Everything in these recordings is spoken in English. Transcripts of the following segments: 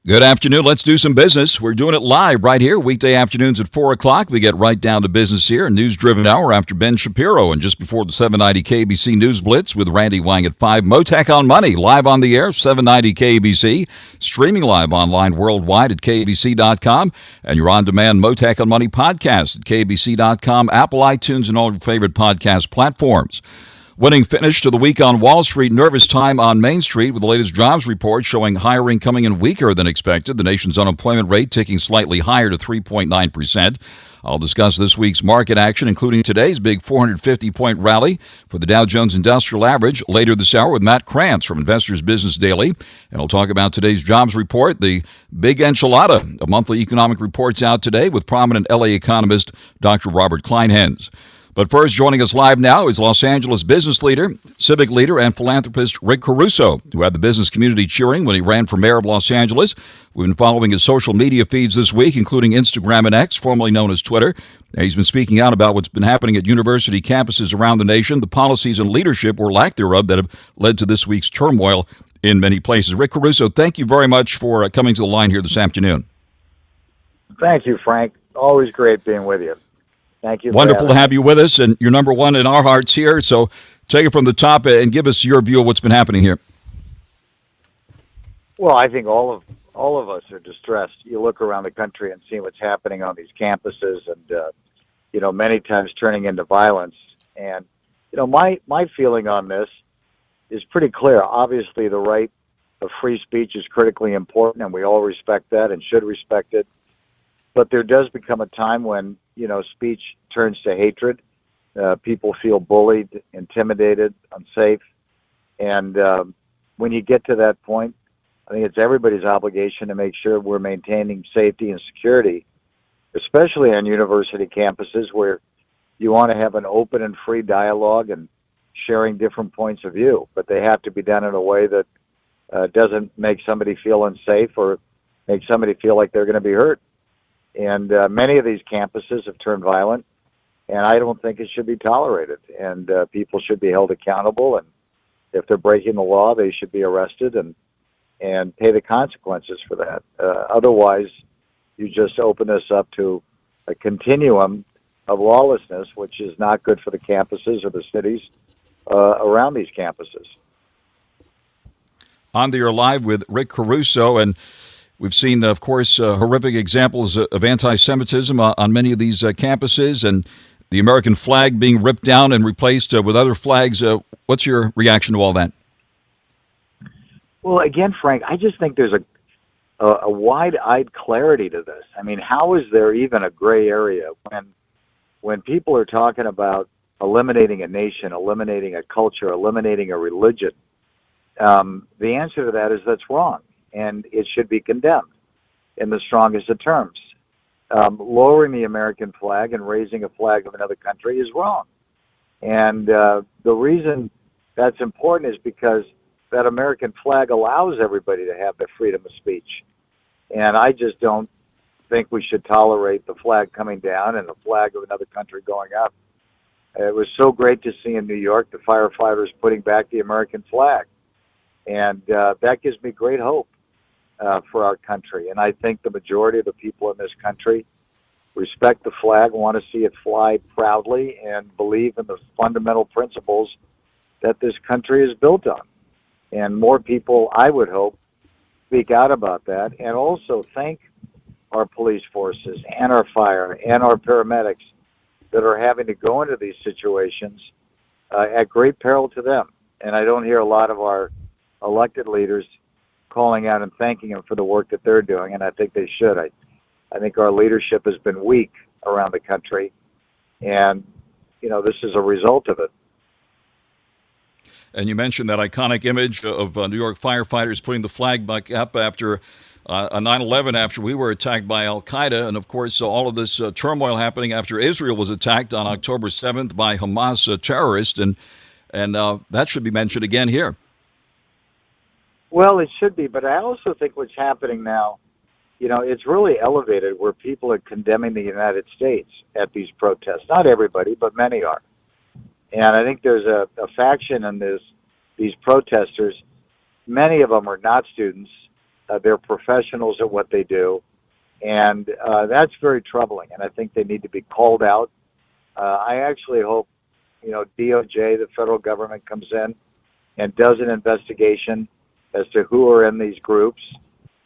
Good afternoon. Let's do some business. We're doing it live right here, weekday afternoons at 4 o'clock. We get right down to business here. News-driven hour after Ben Shapiro and just before the 790 KBC News Blitz with Randy Wang at 5. Mottek on Money, live on the air, 790 KBC. Streaming live online worldwide at KBC.com. And your on-demand Mottek on Money podcast at KBC.com, Apple, iTunes, and all your favorite podcast platforms. Winning finish to the week on Wall Street. Nervous time on Main Street with the latest jobs report showing hiring coming in weaker than expected. The nation's unemployment rate ticking slightly higher to 3.9%. I'll discuss this week's market action, including today's big 450-point rally for the Dow Jones Industrial Average later this hour with Matt Krantz from Investors Business Daily. And I'll talk about today's jobs report, the big enchilada. A monthly economic report's out today with prominent L.A. economist Dr. Robert Kleinhens. But first, joining us live now is Los Angeles business leader, civic leader, and philanthropist Rick Caruso, who had the business community cheering when he ran for mayor of Los Angeles. We've been following his social media feeds this week, including Instagram and X, formerly known as Twitter. And he's been speaking out about what's been happening at university campuses around the nation, the policies and leadership, or lack thereof, that have led to this week's turmoil in many places. Rick Caruso, thank you very much for coming to the line here this afternoon. Thank you, Frank. Always great being with you. Thank you. Wonderful to have you with us, and you're number one in our hearts here. So take it from the top and give us your view of what's been happening here. Well, I think all of us are distressed. You look around the country and see what's happening on these campuses, and many times turning into violence. And my feeling on this is pretty clear. Obviously, the right of free speech is critically important, and we all respect that and should respect it. But there does become a time when speech turns to hatred. People feel bullied, intimidated, unsafe. And when you get to that point, I think it's everybody's obligation to make sure we're maintaining safety and security, especially on university campuses where you want to have an open and free dialogue and sharing different points of view. But they have to be done in a way that doesn't make somebody feel unsafe or make somebody feel like they're going to be hurt. And many of these campuses have turned violent, and I don't think it should be tolerated. And people should be held accountable, and if they're breaking the law, they should be arrested and pay the consequences for that. Otherwise, you just open this up to a continuum of lawlessness, which is not good for the campuses or the cities around these campuses. On the air live with Rick Caruso, and we've seen, of course, horrific examples of anti-Semitism on many of these campuses, and the American flag being ripped down and replaced with other flags. What's your reaction to all that? Well, again, Frank, I just think there's a wide-eyed clarity to this. I mean, how is there even a gray area when people are talking about eliminating a nation, eliminating a culture, eliminating a religion? The answer to that is that's wrong. And it should be condemned in the strongest of terms. Lowering the American flag and raising a flag of another country is wrong. And the reason that's important is because that American flag allows everybody to have the freedom of speech. And I just don't think we should tolerate the flag coming down and the flag of another country going up. It was so great to see in New York the firefighters putting back the American flag. And that gives me great hope for our country. And I think the majority of the people in this country respect the flag, want to see it fly proudly, and believe in the fundamental principles that this country is built on. And more people, I would hope, speak out about that, and also thank our police forces and our fire and our paramedics that are having to go into these situations at great peril to them. And I don't hear a lot of our elected leaders calling out and thanking them for the work that they're doing, and I think they should. I think our leadership has been weak around the country, and this is a result of it. And you mentioned that iconic image of New York firefighters putting the flag back up after a 9/11, after we were attacked by Al-Qaeda, and of course all of this turmoil happening after Israel was attacked on October 7th by Hamas terrorists, and that should be mentioned again here. Well, it should be, but I also think what's happening now, it's really elevated where people are condemning the United States at these protests. Not everybody, but many are. And I think there's a faction in these protesters. Many of them are not students. They're professionals at what they do, and that's very troubling. And I think they need to be called out. I actually hope, DOJ, the federal government, comes in and does an investigation as to who are in these groups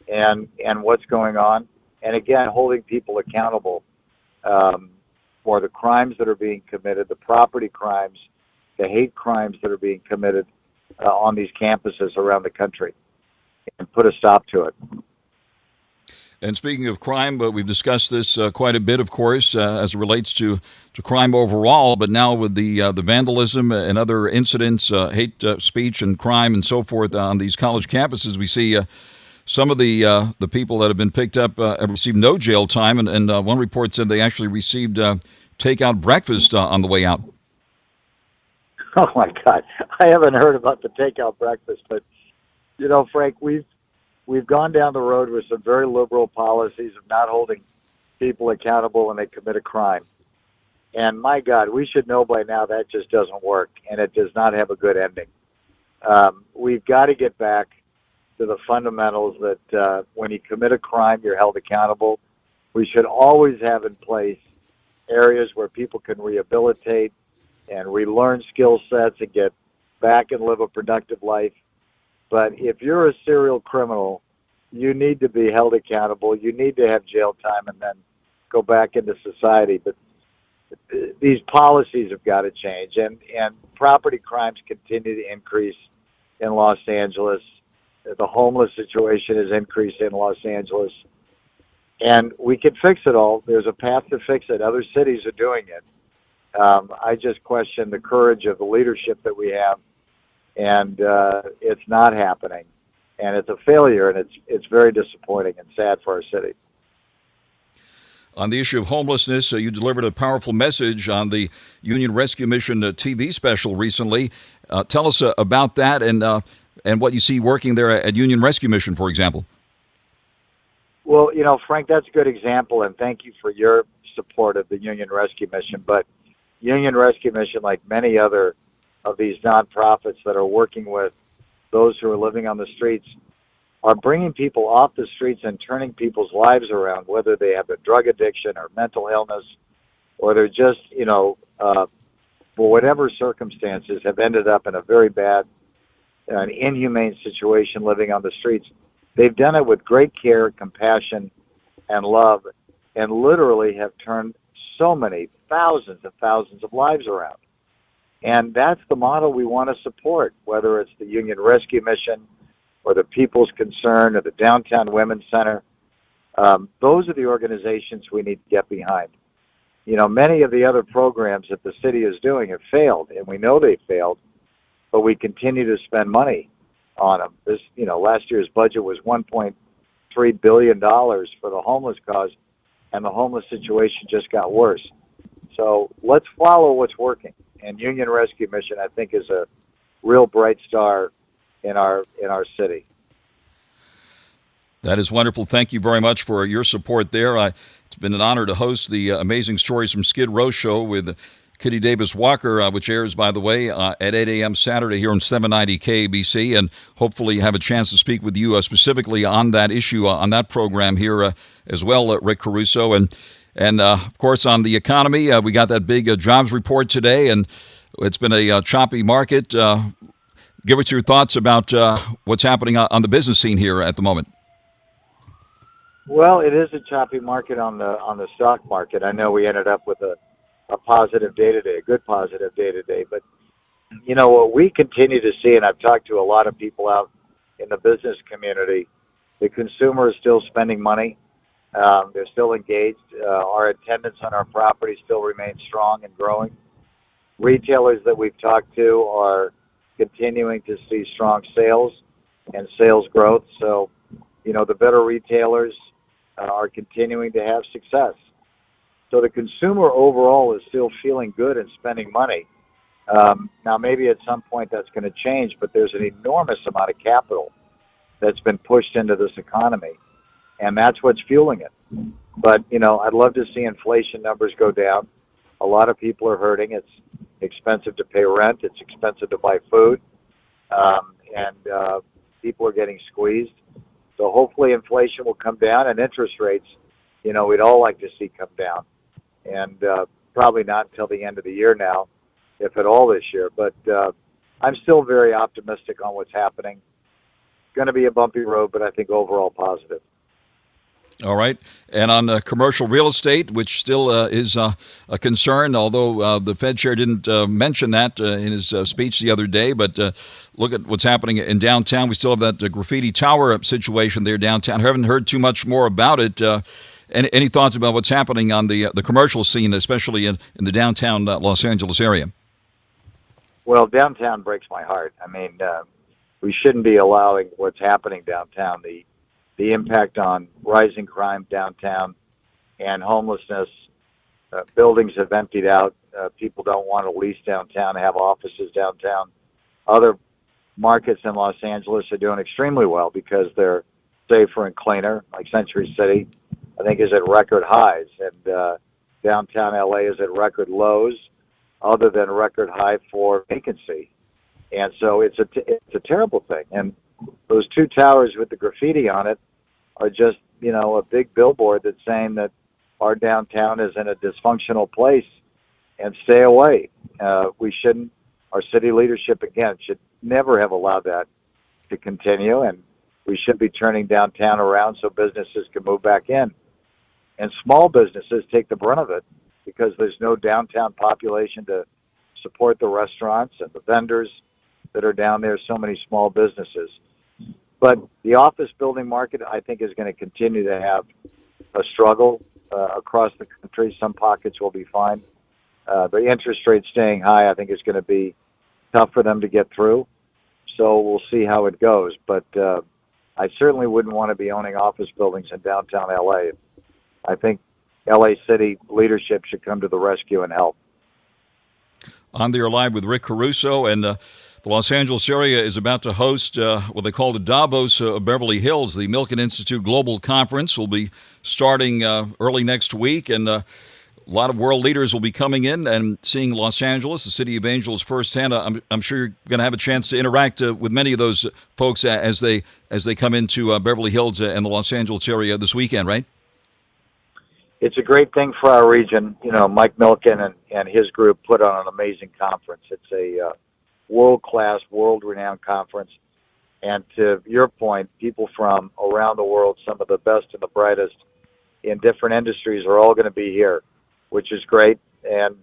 and what's going on. And again, holding people accountable for the crimes that are being committed, the property crimes, the hate crimes that are being committed on these campuses around the country, and put a stop to it. And speaking of crime, we've discussed this quite a bit, of course, as it relates to crime overall. But now with the vandalism and other incidents, hate speech and crime and so forth on these college campuses, we see some of the people that have been picked up have received no jail time, and one report said they actually received takeout breakfast on the way out. Oh my God, I haven't heard about the takeout breakfast, but Frank, we've gone down the road with some very liberal policies of not holding people accountable when they commit a crime. And my God, we should know by now that just doesn't work, and it does not have a good ending. We've got to get back to the fundamentals that when you commit a crime, you're held accountable. We should always have in place areas where people can rehabilitate and relearn skill sets and get back and live a productive life. But if you're a serial criminal, you need to be held accountable. You need to have jail time and then go back into society. But these policies have got to change. And property crimes continue to increase in Los Angeles. The homeless situation has increased in Los Angeles. And we can fix it all. There's a path to fix it. Other cities are doing it. I just question the courage of the leadership that we have. And it's not happening, and it's a failure, and it's very disappointing and sad for our city. On the issue of homelessness, you delivered a powerful message on the Union Rescue Mission TV special recently. Tell us about that and what you see working there at Union Rescue Mission, for example. Well, Frank, that's a good example, and thank you for your support of the Union Rescue Mission. But Union Rescue Mission, like many other of these nonprofits that are working with those who are living on the streets, are bringing people off the streets and turning people's lives around, whether they have a drug addiction or mental illness, or they're just, for whatever circumstances, have ended up in a very bad and inhumane situation living on the streets. They've done it with great care, compassion, and love, and literally have turned so many thousands and thousands of lives around. And that's the model we want to support, whether it's the Union Rescue Mission or the People's Concern or the Downtown Women's Center. Those are the organizations we need to get behind. Many of the other programs that the city is doing have failed, and we know they failed, but we continue to spend money on them. Last year's budget was $1.3 billion for the homeless cause, and the homeless situation just got worse. So let's follow what's working. And Union Rescue Mission, I think, is a real bright star in our city. That is wonderful. Thank you very much for your support there. It's been an honor to host the Amazing Stories from Skid Row show with Kitty Davis Walker, which airs, by the way, at 8 a.m. Saturday here on 790 KABC, and hopefully have a chance to speak with you specifically on that issue, on that program here as well, Rick Caruso. And of course, on the economy, we got that big jobs report today, and it's been a choppy market. Give us your thoughts about what's happening on the business scene here at the moment. Well, it is a choppy market on the stock market. I know we ended up with a positive day today, a good positive day today. But, what we continue to see, and I've talked to a lot of people out in the business community, the consumer is still spending money. They're still engaged. Our attendance on our property still remains strong and growing. Retailers that we've talked to are continuing to see strong sales and sales growth. So, the better retailers are continuing to have success. So the consumer overall is still feeling good and spending money. Now, maybe at some point that's going to change, but there's an enormous amount of capital that's been pushed into this economy, and that's what's fueling it. But, I'd love to see inflation numbers go down. A lot of people are hurting. It's expensive to pay rent. It's expensive to buy food. And people are getting squeezed. So hopefully inflation will come down and interest rates, we'd all like to see come down. And probably not until the end of the year now, if at all this year. But I'm still very optimistic on what's happening. Going to be a bumpy road, but I think overall positive. All right. And on commercial real estate, which still is a concern, although the Fed chair didn't mention that in his speech the other day. But look at what's happening in downtown. We still have that graffiti tower situation there downtown. I haven't heard too much more about it. Any thoughts about what's happening on the commercial scene, especially in the downtown Los Angeles area? Well, downtown breaks my heart. I mean, we shouldn't be allowing what's happening downtown. The impact on rising crime downtown and homelessness. Buildings have emptied out. People don't want to lease downtown, have offices downtown. Other markets in Los Angeles are doing extremely well because they're safer and cleaner, like Century City, I think, is at record highs. And downtown LA is at record lows, other than record high for vacancy. And so it's a terrible thing. And those two towers with the graffiti on it are just, a big billboard that's saying that our downtown is in a dysfunctional place and stay away. Our city leadership, again, should never have allowed that to continue, and we should be turning downtown around so businesses can move back in. And small businesses take the brunt of it because there's no downtown population to support the restaurants and the vendors that are down there, so many small businesses. But the office building market, I think, is going to continue to have a struggle across the country. Some pockets will be fine. The interest rate staying high, I think, is going to be tough for them to get through. So we'll see how it goes. But I certainly wouldn't want to be owning office buildings in downtown LA. I think LA City leadership should come to the rescue and help. On there live with Rick Caruso, and the Los Angeles area is about to host what they call the Davos of Beverly Hills. The Milken Institute Global Conference will be starting early next week, and a lot of world leaders will be coming in and seeing Los Angeles, the city of angels, firsthand. I'm sure you're going to have a chance to interact with many of those folks as they come into Beverly Hills and the Los Angeles area this weekend, right? It's a great thing for our region. Mike Milken and his group put on an amazing conference. It's a world-class, world-renowned conference. And to your point, people from around the world, some of the best and the brightest in different industries, are all going to be here, which is great. And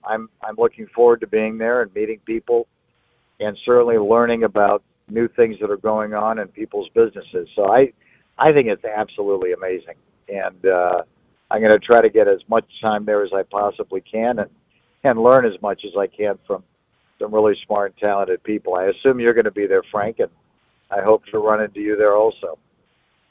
I'm looking forward to being there and meeting people and certainly learning about new things that are going on in people's businesses. So I think it's absolutely amazing. And I'm going to try to get as much time there as I possibly can and learn as much as I can from some really smart and talented people. I assume you're going to be there, Frank, and I hope to run into you there also.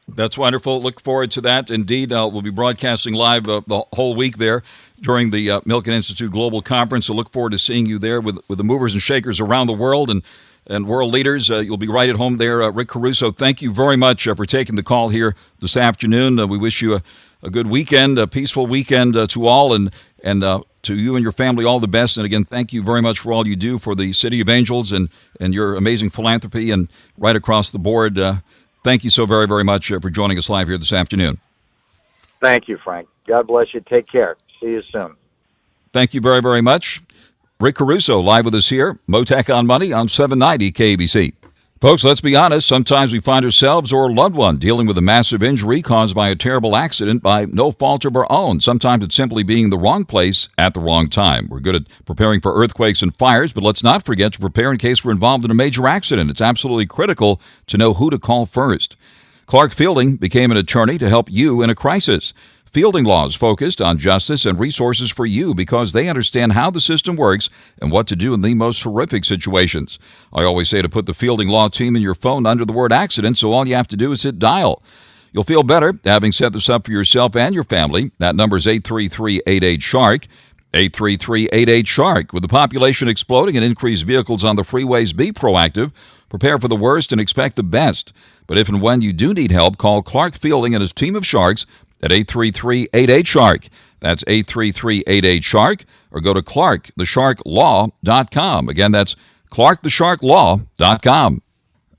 That's wonderful. Look forward to that. Indeed, we'll be broadcasting live the whole week there during the Milken Institute Global Conference. So look forward to seeing you there with the movers and shakers around the world and world leaders. You'll be right at home there. Rick Caruso, thank you very much for taking the call here this afternoon. We wish you a good weekend, a peaceful weekend to all, and to you and your family, all the best. And again, thank you very much for all you do for the City of Angels and your amazing philanthropy and right across the board. Thank you so very, very much for joining us live here this afternoon. Thank you, Frank. God bless you. Take care. See you soon. Thank you very, very much. Rick Caruso live with us here, Mottek on Money on 790 KBC. Folks, let's be honest. Sometimes we find ourselves or a loved one dealing with a massive injury caused by a terrible accident by no fault of our own. Sometimes it's simply being in the wrong place at the wrong time. We're good at preparing for earthquakes and fires, but let's not forget to prepare in case we're involved in a major accident. It's absolutely critical to know who to call first. Clark Fielding became an attorney to help you in a crisis. Fielding Law is focused on justice and resources for you because they understand how the system works and what to do in the most horrific situations. I always say to put the Fielding Law team in your phone under the word accident, so all you have to do is hit dial. You'll feel better having set this up for yourself and your family. That number is 833-88-SHARK, 833-88-SHARK. With the population exploding and increased vehicles on the freeways, be proactive. Prepare for the worst and expect the best. But if and when you do need help, call Clark Fielding and his team of sharks at 833-88-SHARK. That's 833-88-SHARK, or go to clarkthesharklaw.com. Again, that's clarkthesharklaw.com.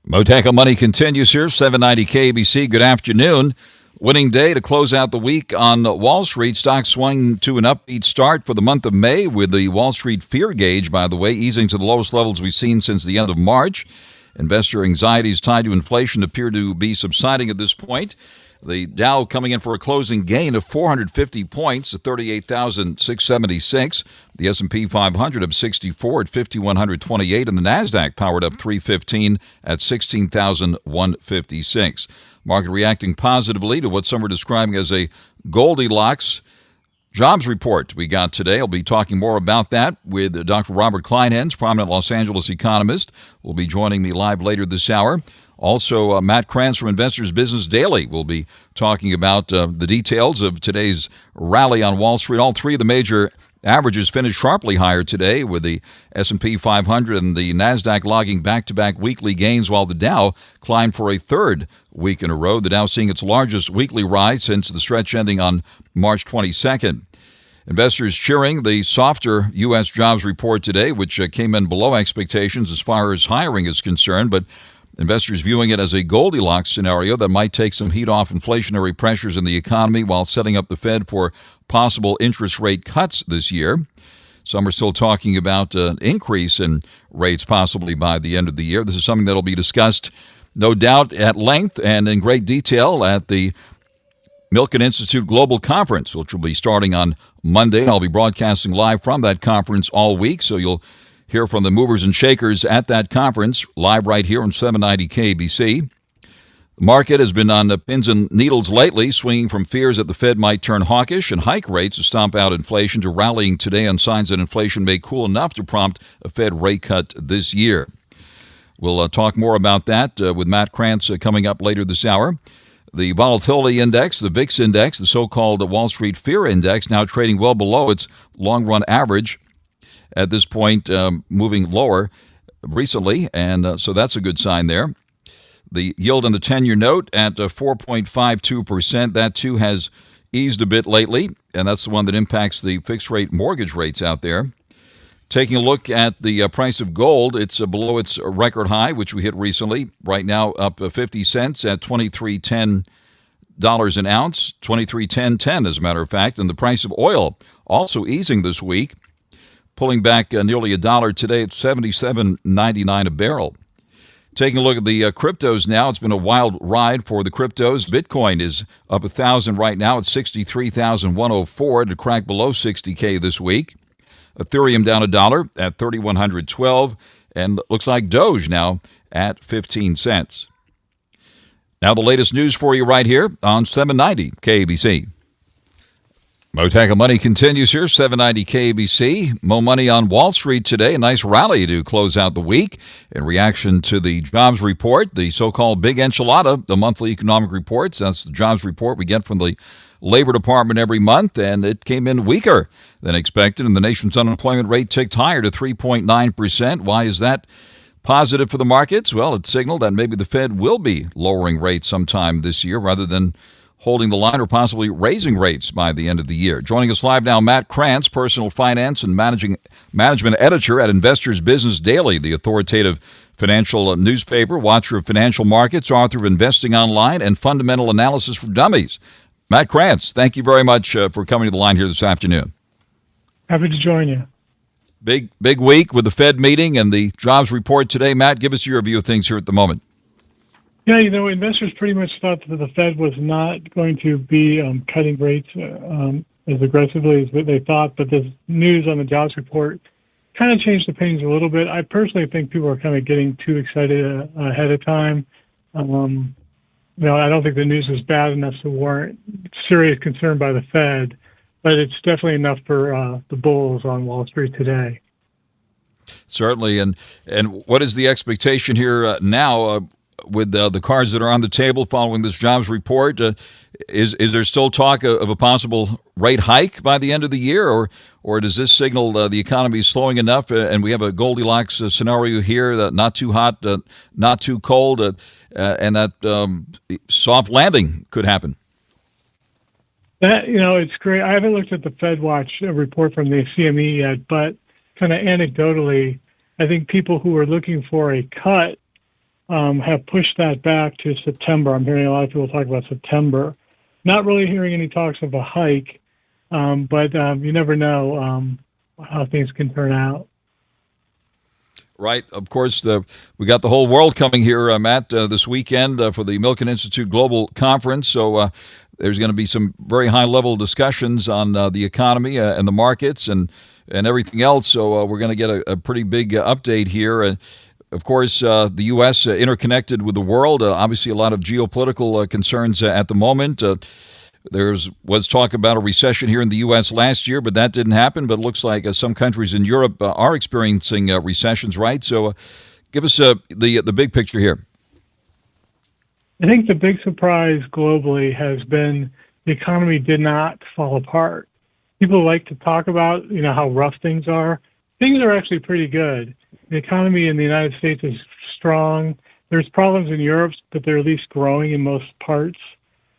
Mottek Money continues here, 790 KBC. Good afternoon. Winning day to close out the week on Wall Street. Stocks swung to an upbeat start for the month of May with the Wall Street fear gauge, by the way, easing to the lowest levels we've seen since the end of March. Investor anxieties tied to inflation appear to be subsiding at this point. The Dow coming in for a closing gain of 450 points at 38,676. The S&P 500 up 64 at 5,128, and the Nasdaq powered up 315 at 16,156. Market reacting positively to what some are describing as a Goldilocks jobs report we got today. I'll be talking more about that with Dr. Robert Kleinhans, prominent Los Angeles economist, will be joining me live later this hour. Also, Matt Krantz from Investors Business Daily will be talking about the details of today's rally on Wall Street. All three of the major averages finished sharply higher today, with the S&P 500 and the Nasdaq logging back-to-back weekly gains, while the Dow climbed for a third week in a row. The Dow seeing its largest weekly rise since the stretch ending on March 22nd. Investors cheering the softer U.S. jobs report today, which came in below expectations as far as hiring is concerned, but investors viewing it as a Goldilocks scenario that might take some heat off inflationary pressures in the economy while setting up the Fed for possible interest rate cuts this year. Some are still talking about an increase in rates possibly by the end of the year. This is something that will be discussed, no doubt, at length and in great detail at the Milken Institute Global Conference, which will be starting on Monday. I'll be broadcasting live from that conference all week, so you'll hear from the movers and shakers at that conference, live right here on 790 KBC. The market has been on the pins and needles lately, swinging from fears that the Fed might turn hawkish and hike rates to stomp out inflation to rallying today on signs that inflation may cool enough to prompt a Fed rate cut this year. We'll talk more about that with Matt Krantz coming up later this hour. The volatility index, the VIX index, the so-called Wall Street Fear Index, now trading well below its long-run average. At this point, moving lower recently, and so that's a good sign there. The yield on the 10-year note at 4.52%. That, too, has eased a bit lately, and that's the one that impacts the fixed-rate mortgage rates out there. Taking a look at the price of gold, it's below its record high, which we hit recently. Right now, up 50 cents at $23.10 an ounce, $23.10 as a matter of fact. And the price of oil also easing this week, pulling back nearly $1 today at $77.99 a barrel. Taking a look at the cryptos now, it's been a wild ride for the cryptos. Bitcoin is up 1,000 right now at 63,104 to crack below 60K this week. Ethereum down $1 at 3,112, and looks like Doge now at 15 cents. Now the latest news for you right here on 790 KBC. Mottek Money continues here, 790 KBC. Mo Money on Wall Street today. A nice rally to close out the week in reaction to the jobs report, the so-called big enchilada, the monthly economic reports. That's the jobs report we get from the Labor Department every month, and it came in weaker than expected, and the nation's unemployment rate ticked higher to 3.9%. Why is that positive for the markets? Well, it signaled that maybe the Fed will be lowering rates sometime this year rather than holding the line or possibly raising rates by the end of the year. Joining us live now, Matt Krantz, personal finance and management editor at Investors Business Daily, the authoritative financial newspaper, watcher of financial markets, author of Investing Online and Fundamental Analysis for Dummies. Matt Krantz, thank you very much for coming to the line here this afternoon. Happy to join you. Big week with the Fed meeting and the jobs report today. Matt, give us your view of things here at the moment. Yeah, investors pretty much thought that the Fed was not going to be cutting rates as aggressively as they thought, but this news on the jobs report kind of changed the opinions a little bit. I personally think people are kind of getting too excited ahead of time. I don't think the news is bad enough to warrant serious concern by the Fed, but it's definitely enough for the bulls on Wall Street today. Certainly, and what is the expectation here now with the cards that are on the table following this jobs report? Is there still talk of a possible rate hike by the end of the year, or does this signal the economy is slowing enough and we have a Goldilocks scenario here, that not too hot, not too cold, and that soft landing could happen? That, it's great. I haven't looked at the Fed Watch report from the CME yet, but kind of anecdotally, I think people who are looking for a cut have pushed that back to September. I'm hearing a lot of people talk about September. Not really hearing any talks of a hike, but you never know how things can turn out. Right. Of course, we got the whole world coming here, Matt, this weekend for the Milken Institute Global Conference. So there's going to be some very high-level discussions on the economy and the markets and everything else. So we're going to get a pretty big update here. Of course, the U.S. Interconnected with the world. Obviously, a lot of geopolitical concerns at the moment. Was talk about a recession here in the U.S. last year, but that didn't happen. But it looks like some countries in Europe are experiencing recessions, right? So give us the big picture here. I think the big surprise globally has been the economy did not fall apart. People like to talk about, how rough things are. Things are actually pretty good. The economy in the United States is strong. There's problems in Europe, but they're at least growing in most parts.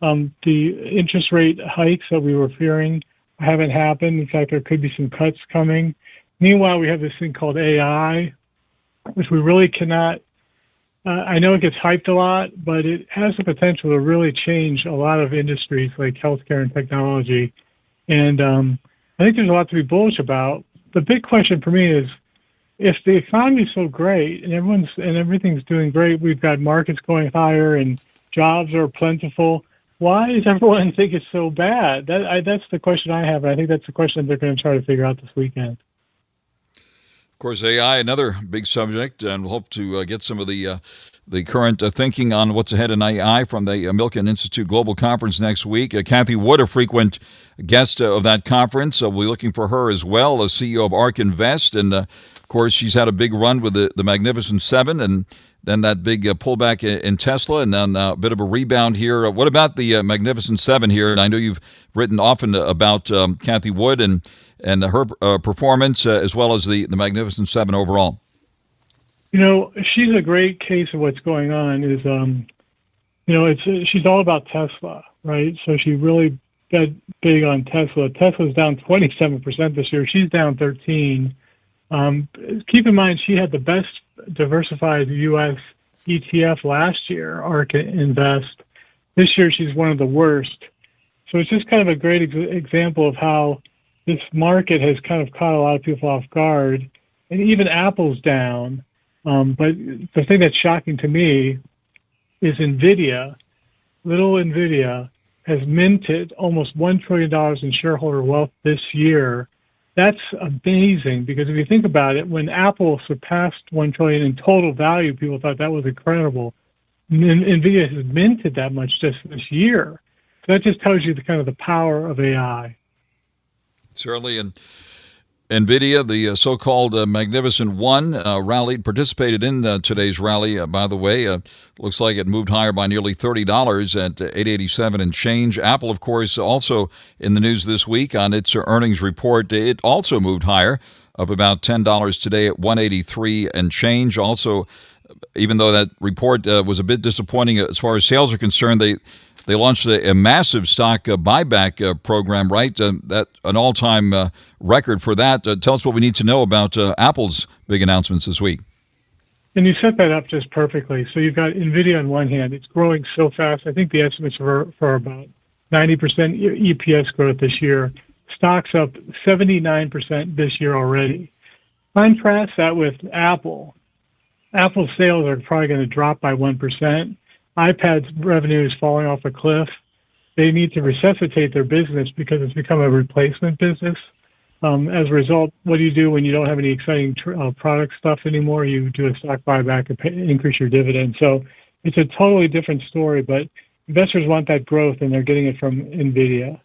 The interest rate hikes that we were fearing haven't happened. In fact, there could be some cuts coming. Meanwhile, we have this thing called AI, which we really cannot. I know it gets hyped a lot, but it has the potential to really change a lot of industries like healthcare and technology. And I think there's a lot to be bullish about. The big question for me is, if the economy is so great and everything's doing great, we've got markets going higher and jobs are plentiful, why does everyone think it's so bad? That's the question I have, and I think that's the question they're going to try to figure out this weekend. Of course, AI, another big subject, and we'll hope to get some of the current thinking on what's ahead in AI from the Milken Institute Global Conference next week. Kathy Wood, a frequent guest of that conference. We'll be looking for her as well, as CEO of ARK Invest. And, of course, she's had a big run with the Magnificent Seven, and then that big pullback in Tesla, and then a bit of a rebound here. What about the Magnificent Seven here? And I know you've written often about Kathy Wood and her performance, as well as the Magnificent Seven overall. She's a great case of what's going on. She's all about Tesla, right? So she really bet big on Tesla. Tesla's down 27% this year. She's down 13%. Keep in mind, she had the best diversified U.S. ETF last year, ARK Invest. This year, she's one of the worst. So it's just kind of a great example of how this market has kind of caught a lot of people off guard. And even Apple's down. But the thing that's shocking to me is NVIDIA. Little NVIDIA has minted almost $1 trillion in shareholder wealth this year. That's amazing, because if you think about it, when Apple surpassed $1 trillion in total value, people thought that was incredible. NVIDIA has minted that much just this year. So that just tells you the power of AI. Certainly, and NVIDIA, the so-called Magnificent One, participated in today's rally, by the way. Looks like it moved higher by nearly $30 at $887 and change. Apple, of course, also in the news this week on its earnings report. It also moved higher, up about $10 today at $183 and change. Also, even though that report was a bit disappointing as far as sales are concerned, they launched a massive stock buyback program, right? That an all-time record for that. Tell us what we need to know about Apple's big announcements this week. And you set that up just perfectly. So you've got NVIDIA on one hand. It's growing so fast. I think the estimates are for about 90% EPS growth this year. Stock's up 79% this year already. Contrast that with Apple. Apple's sales are probably going to drop by 1%. iPad's revenue is falling off a cliff. They need to resuscitate their business because it's become a replacement business. As a result, what do you do when you don't have any exciting product stuff anymore? You do a stock buyback and increase your dividend. So it's a totally different story, but investors want that growth, and they're getting it from NVIDIA.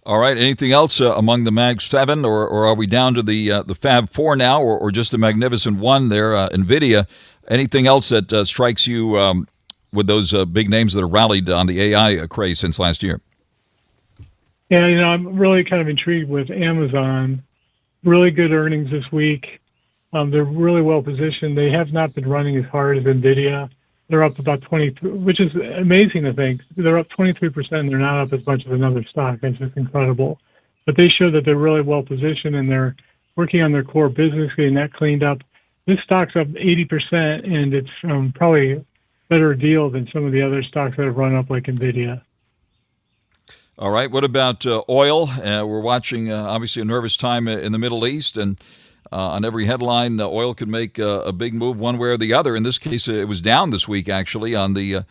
All right. Anything else among the Mag 7, or are we down to the Fab 4 now, or just the Magnificent One there, NVIDIA? Anything else that strikes you with those big names that have rallied on the AI craze since last year? Yeah, I'm really kind of intrigued with Amazon. Really good earnings this week. They're really well positioned. They have not been running as hard as NVIDIA. They're up about 23, which is amazing to think. They're up 23%. They're not up as much as another stock. That's just incredible. But they show that they're really well positioned, and they're working on their core business, getting that cleaned up. this stock's up 80%, and it's probably a better deal than some of the other stocks that have run up, like NVIDIA. All right. What about oil? We're watching, obviously, a nervous time in the Middle East, and on every headline, oil could make a big move one way or the other. In this case, it was down this week, actually, on the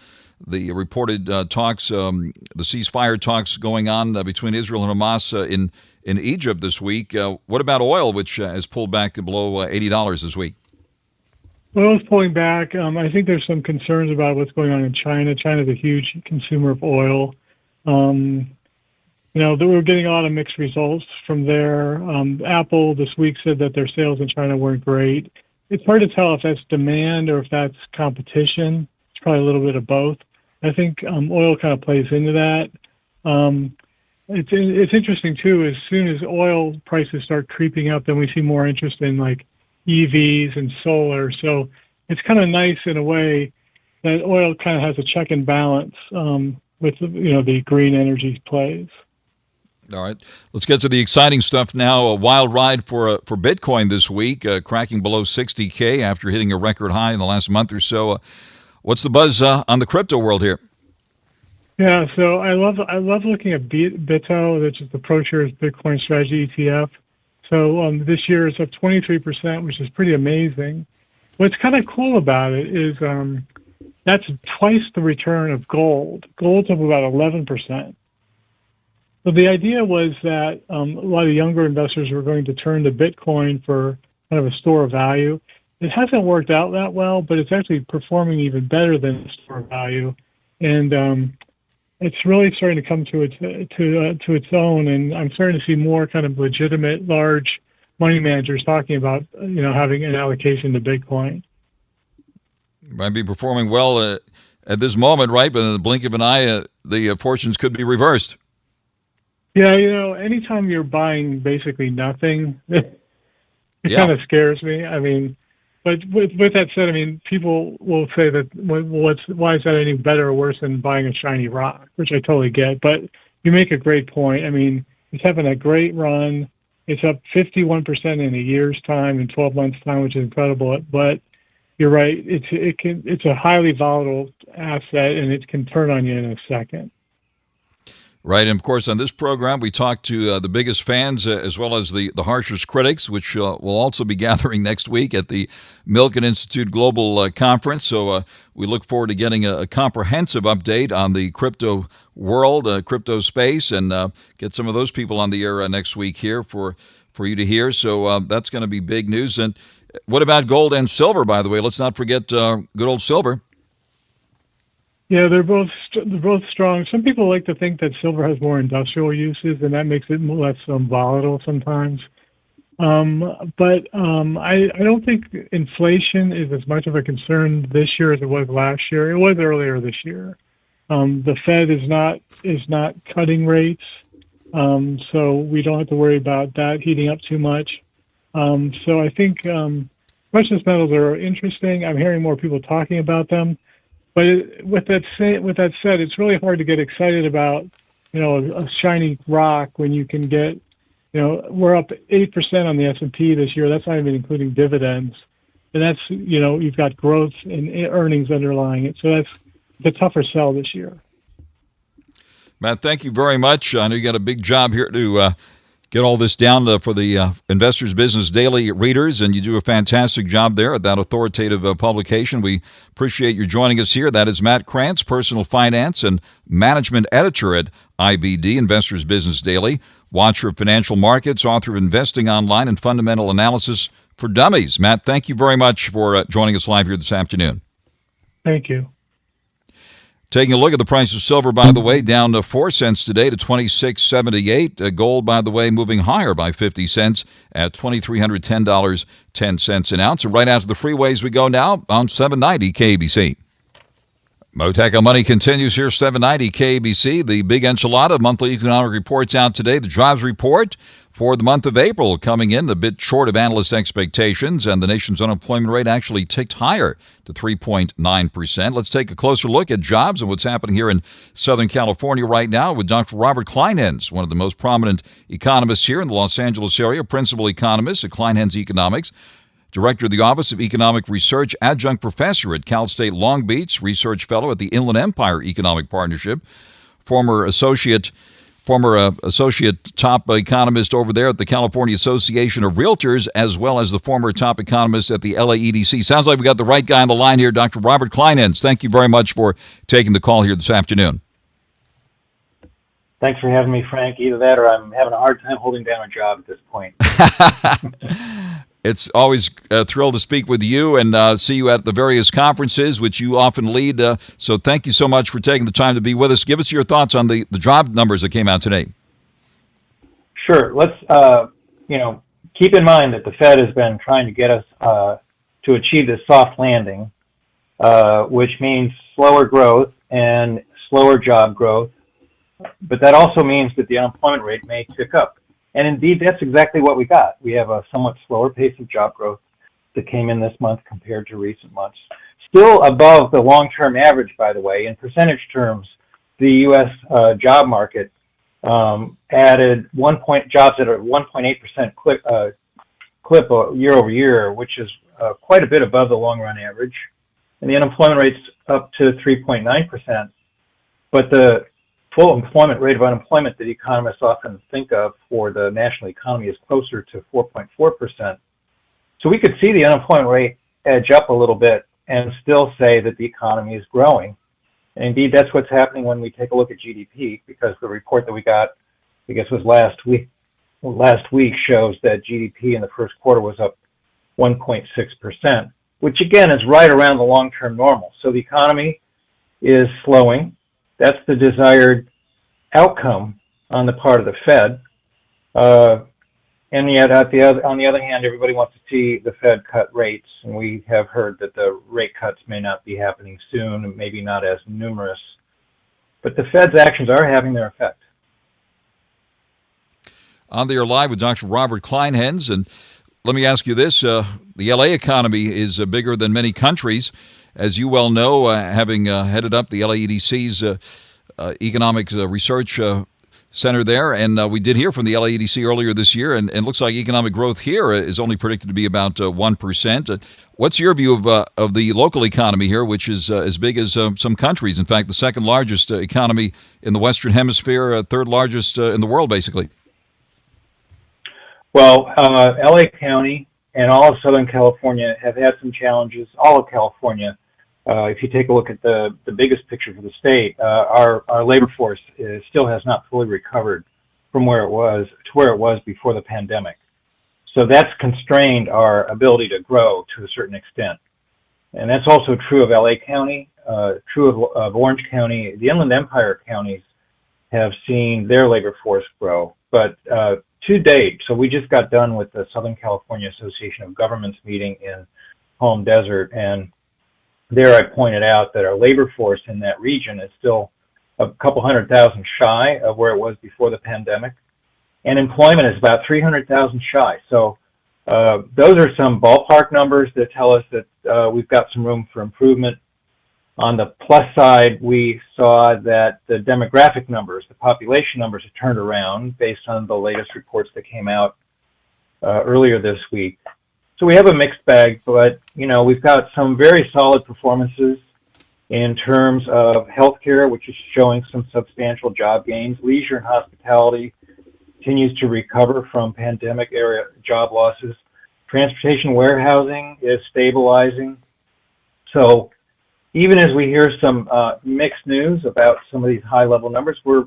reported talks, the ceasefire talks going on between Israel and Hamas in Egypt this week. What about oil, which has pulled back below $80 this week? Oil is pulling back. I think there's some concerns about what's going on in China. China's a huge consumer of oil. We're getting a lot of mixed results from there. Apple this week said that their sales in China weren't great. It's hard to tell if that's demand or if that's competition. It's probably a little bit of both. I think oil kind of plays into that. It's interesting too. As soon as oil prices start creeping up, then we see more interest in like EVs and solar. So it's kind of nice in a way that oil kind of has a check and balance with the green energy plays. All right, let's get to the exciting stuff now. A wild ride for Bitcoin this week, cracking below 60K after hitting a record high in the last month or so. What's the buzz on the crypto world here? Yeah, so I love looking at BITO, which is the ProShares Bitcoin Strategy ETF. So this year it's up 23%, which is pretty amazing. What's kind of cool about it is that's twice the return of gold. Gold's up about 11%. So the idea was that a lot of younger investors were going to turn to Bitcoin for kind of a store of value. It hasn't worked out that well, but it's actually performing even better than a store of value, and it's really starting to come to its own. And I'm starting to see more kind of legitimate large money managers talking about having an allocation to Bitcoin. Might be performing well at this moment, right? But in the blink of an eye, the fortunes could be reversed. Yeah, anytime you're buying basically nothing, it kind of scares me. I mean, but with that said, I mean, people will say that why is that any better or worse than buying a shiny rock, which I totally get. But you make a great point. I mean, it's having a great run. It's up 51% in a year's time, in 12 months' time, which is incredible. But you're right. It's a highly volatile asset, and it can turn on you in a second. Right, and of course, on this program, we talk to the biggest fans as well as the harshest critics, which will also be gathering next week at the Milken Institute Global Conference. So we look forward to getting a comprehensive update on the crypto world, crypto space, and get some of those people on the air next week here for you to hear. So that's going to be big news. And what about gold and silver, by the way? Let's not forget good old silver. Yeah, they're both strong. Some people like to think that silver has more industrial uses, and that makes it less volatile sometimes. But I don't think inflation is as much of a concern this year as it was last year. It was earlier this year. The Fed is not cutting rates, so we don't have to worry about that heating up too much. So I think precious metals are interesting. I'm hearing more people talking about them. But with that said, it's really hard to get excited about, a shiny rock when you can get, we're up 8% on the S&P this year. That's not even including dividends, and that's you've got growth in earnings underlying it. So that's the tougher sell this year. Matt, thank you very much. I know you got a big job here to get all this down for the Investors Business Daily readers, and you do a fantastic job there at that authoritative publication. We appreciate you joining us here. That is Matt Krantz, Personal Finance and Management Editor at IBD, Investors Business Daily, watcher of financial markets, author of Investing Online and Fundamental Analysis for Dummies. Matt, thank you very much for joining us live here this afternoon. Thank you. Taking a look at the price of silver, by the way, down to 4 cents today to $26.78. Gold, by the way, moving higher by 50 cents at $2,310.10 an ounce. And right out to the freeways we go now on 790 KBC. Mottek on Money continues here, 790 KBC. The big enchilada monthly economic reports out today. The jobs report for the month of April coming in a bit short of analyst expectations, and the nation's unemployment rate actually ticked higher to 3.9%. Let's take a closer look at jobs and what's happening here in Southern California right now with Dr. Robert Kleinhens, one of the most prominent economists here in the Los Angeles area, principal economist at Kleinhens Economics. Director of the Office of Economic Research, Adjunct Professor at Cal State Long Beach, Research Fellow at the Inland Empire Economic Partnership, former associate top economist over there at the California Association of Realtors, as well as the former top economist at the LA EDC. Sounds like we got the right guy on the line here, Dr. Robert Kleinhens. Thank you very much for taking the call here this afternoon. Thanks for having me, Frank. Either that or I'm having a hard time holding down a job at this point. It's always a thrill to speak with you and see you at the various conferences, which you often lead. So thank you so much for taking the time to be with us. Give us your thoughts on the job numbers that came out today. Sure. Let's, keep in mind that the Fed has been trying to get us to achieve this soft landing, which means slower growth and slower job growth. But that also means that the unemployment rate may tick up. And indeed, that's exactly what we got. We have a somewhat slower pace of job growth that came in this month compared to recent months. Still above the long-term average, by the way. In percentage terms, the U.S. Job market added jobs at a 1.8% clip year over year, which is quite a bit above the long-run average. And the unemployment rate's up to 3.9%. But the full employment rate of unemployment that economists often think of for the national economy is closer to 4.4%. So we could see the unemployment rate edge up a little bit and still say that the economy is growing. And indeed, that's what's happening when we take a look at GDP, because the report that we got, I guess was last week, shows that GDP in the first quarter was up 1.6%, which again is right around the long-term normal. So the economy is slowing. That's the desired outcome on the part of the Fed. And yet, on the other hand, everybody wants to see the Fed cut rates. And we have heard that the rate cuts may not be happening soon, maybe not as numerous. But the Fed's actions are having their effect. On the air live with Dr. Robert Kleinhens. And let me ask you this. The LA economy is bigger than many countries. As you well know, having headed up the LA EDC's Economics Research Center there, and we did hear from the LA EDC earlier this year, and it looks like economic growth here is only predicted to be about 1%. What's your view of the local economy here, which is as big as some countries? In fact, the second largest economy in the Western Hemisphere, third largest in the world, basically. Well, LA County and all of Southern California have had some challenges. All of California. If you take a look at the biggest picture for the state, our labor force still has not fully recovered from where it was before the pandemic. So that's constrained our ability to grow to a certain extent. And that's also true of LA County, true of Orange County. The Inland Empire counties have seen their labor force grow. But to date, so we just got done with the Southern California Association of Governments meeting in Palm Desert, and there I pointed out that our labor force in that region is still a couple 100,000 shy of where it was before the pandemic, and employment is about 300,000 shy. So those are some ballpark numbers that tell us that we've got some room for improvement. On the plus side, we saw that the demographic numbers, the population numbers have turned around based on the latest reports that came out earlier this week. So we have a mixed bag, but we've got some very solid performances in terms of healthcare, which is showing some substantial job gains. Leisure and hospitality continues to recover from pandemic era job losses. Transportation warehousing is stabilizing. So even as we hear some mixed news about some of these high-level numbers, we're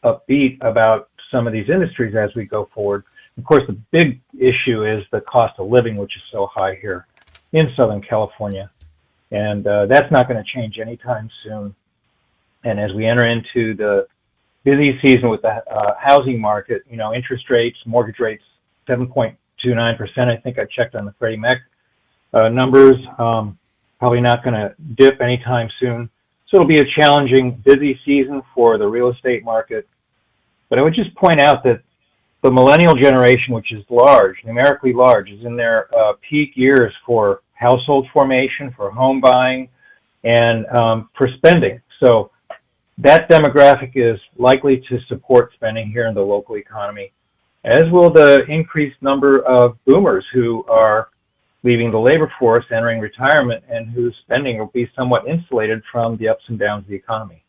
upbeat about some of these industries as we go forward. Of course, the big issue is the cost of living, which is so high here in Southern California. And that's not going to change anytime soon. And as we enter into the busy season with the housing market, interest rates, mortgage rates, 7.29%, I think I checked on the Freddie Mac numbers, probably not going to dip anytime soon. So it'll be a challenging, busy season for the real estate market. But I would just point out that the millennial generation, which is large, numerically large, is in their peak years for household formation, for home buying, and for spending. So that demographic is likely to support spending here in the local economy, as will the increased number of boomers who are leaving the labor force entering retirement and whose spending will be somewhat insulated from the ups and downs of the economy.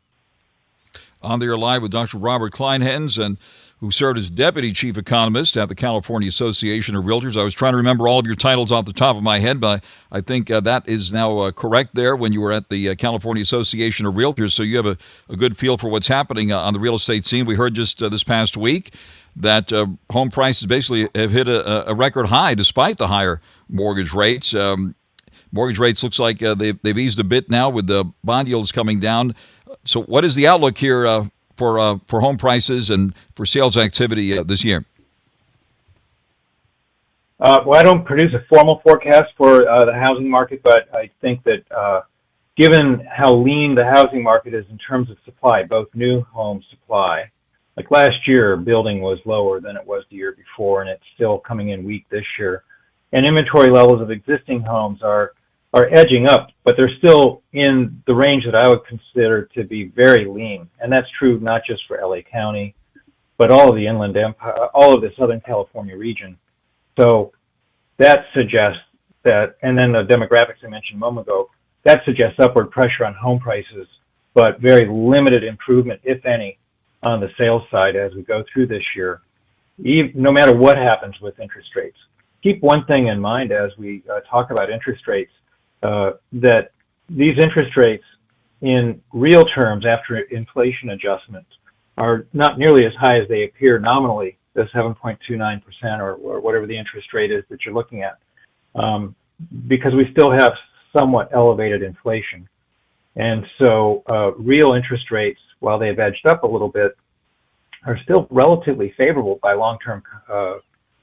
On there live with Dr. Robert Kleinhens, and who served as deputy chief economist at the California Association of Realtors. I was trying to remember all of your titles off the top of my head, but I think that is now correct there when you were at the California Association of Realtors. So you have a good feel for what's happening on the real estate scene. We heard just this past week that home prices basically have hit a record high despite the higher mortgage rates. Mortgage rates looks like they've eased a bit now with the bond yields coming down. So what is the outlook here for home prices and for sales activity this year? Well, I don't produce a formal forecast for the housing market, but I think that given how lean the housing market is in terms of supply, both new home supply, like last year, building was lower than it was the year before, and it's still coming in weak this year. And inventory levels of existing homes are edging up, but they're still in the range that I would consider to be very lean. And that's true not just for LA County, but all of the Inland Empire, all of the Southern California region. So that suggests that, and then the demographics I mentioned a moment ago, that suggests upward pressure on home prices, but very limited improvement, if any, on the sales side as we go through this year, no matter what happens with interest rates. Keep one thing in mind as we talk about interest rates, that these interest rates in real terms after inflation adjustments are not nearly as high as they appear nominally, the 7.29% or whatever the interest rate is that you're looking at, because we still have somewhat elevated inflation. And so real interest rates, while they've edged up a little bit, are still relatively favorable by long-term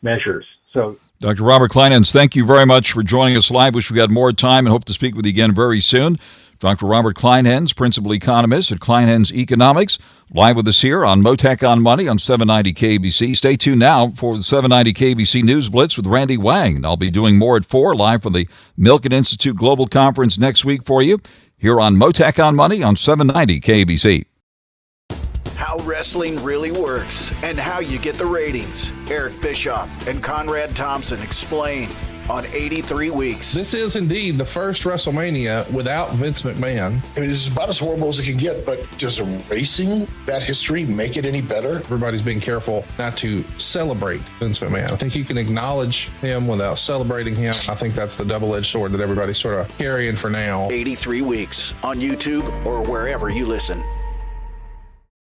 measures. So, Dr. Robert Kleinhens, thank you very much for joining us live. Wish we had more time and hope to speak with you again very soon. Dr. Robert Kleinhens, principal economist at Kleinhens Economics, live with us here on Mottek on Money on 790 KBC. Stay tuned now for the 790 KBC News Blitz with Randy Wang. I'll be doing more at 4, live from the Milken Institute Global Conference next week for you here on Mottek on Money on 790 KBC. How wrestling really works and how you get the ratings. Eric Bischoff and Conrad Thompson explain on 83 Weeks. This is indeed the first WrestleMania without Vince McMahon. I mean, it's about as horrible as it can get, but does erasing that history make it any better? Everybody's being careful not to celebrate Vince McMahon. I think you can acknowledge him without celebrating him. I think that's the double-edged sword that everybody's sort of carrying for now. 83 Weeks on YouTube or wherever you listen.